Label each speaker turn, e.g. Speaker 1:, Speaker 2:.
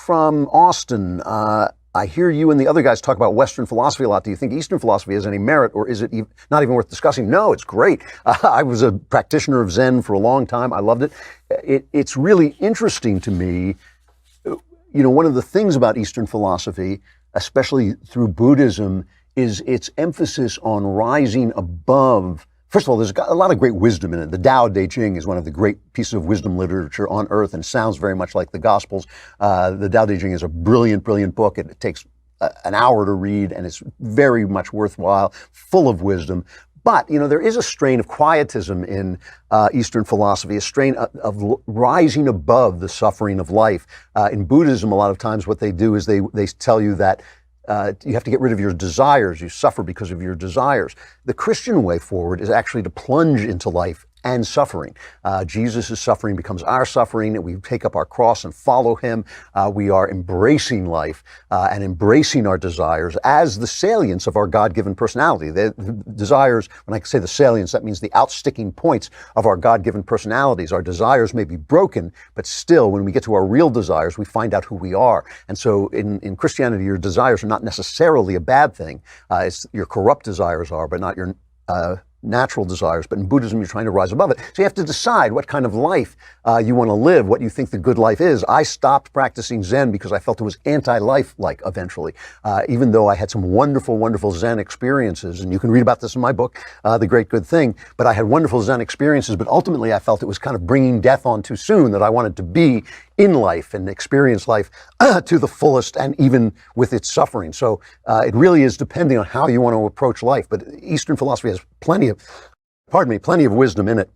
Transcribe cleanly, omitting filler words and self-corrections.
Speaker 1: from Austin. I hear you and the other guys talk about Western philosophy a lot. Do you think Eastern philosophy has any merit, or is it not even worth discussing? No, it's great. I was a practitioner of Zen for a long time. I loved it. It's really interesting to me. One of the things about Eastern philosophy, especially through Buddhism, is its emphasis on rising above. First of all, there's got a lot of great wisdom in it. The Tao Te Ching is one of the great pieces of wisdom literature on earth and sounds very much like the Gospels. The Tao Te Ching is a brilliant, brilliant book. It takes an hour to read, and it's very much worthwhile, full of wisdom. But, there is a strain of quietism in Eastern philosophy, a strain of rising above the suffering of life. In Buddhism, a lot of times what they do is they tell you that you have to get rid of your desires. You suffer because of your desires. The Christian way forward is actually to plunge into life and suffering. Jesus' suffering becomes our suffering, and we take up our cross and follow him. We are embracing life and embracing our desires as the salience of our God-given personality. The desires, when I say the salience, that means the outsticking points of our God-given personalities. Our desires may be broken, but still, when we get to our real desires, we find out who we are. And so in Christianity, your desires are not necessarily a bad thing. Your corrupt desires are, but not your natural desires. But in Buddhism, you're trying to rise above it. So you have to decide what kind of life you want to live, what you think the good life is. I stopped practicing Zen because I felt it was anti-life-like eventually, even though I had some wonderful, wonderful Zen experiences. And you can read about this in my book, The Great Good Thing. But I had wonderful Zen experiences, but ultimately I felt it was kind of bringing death on too soon, that I wanted to be in life and experience life to the fullest, and even with its suffering. So it really is depending on how you want to approach life. But Eastern philosophy has plenty of wisdom in it.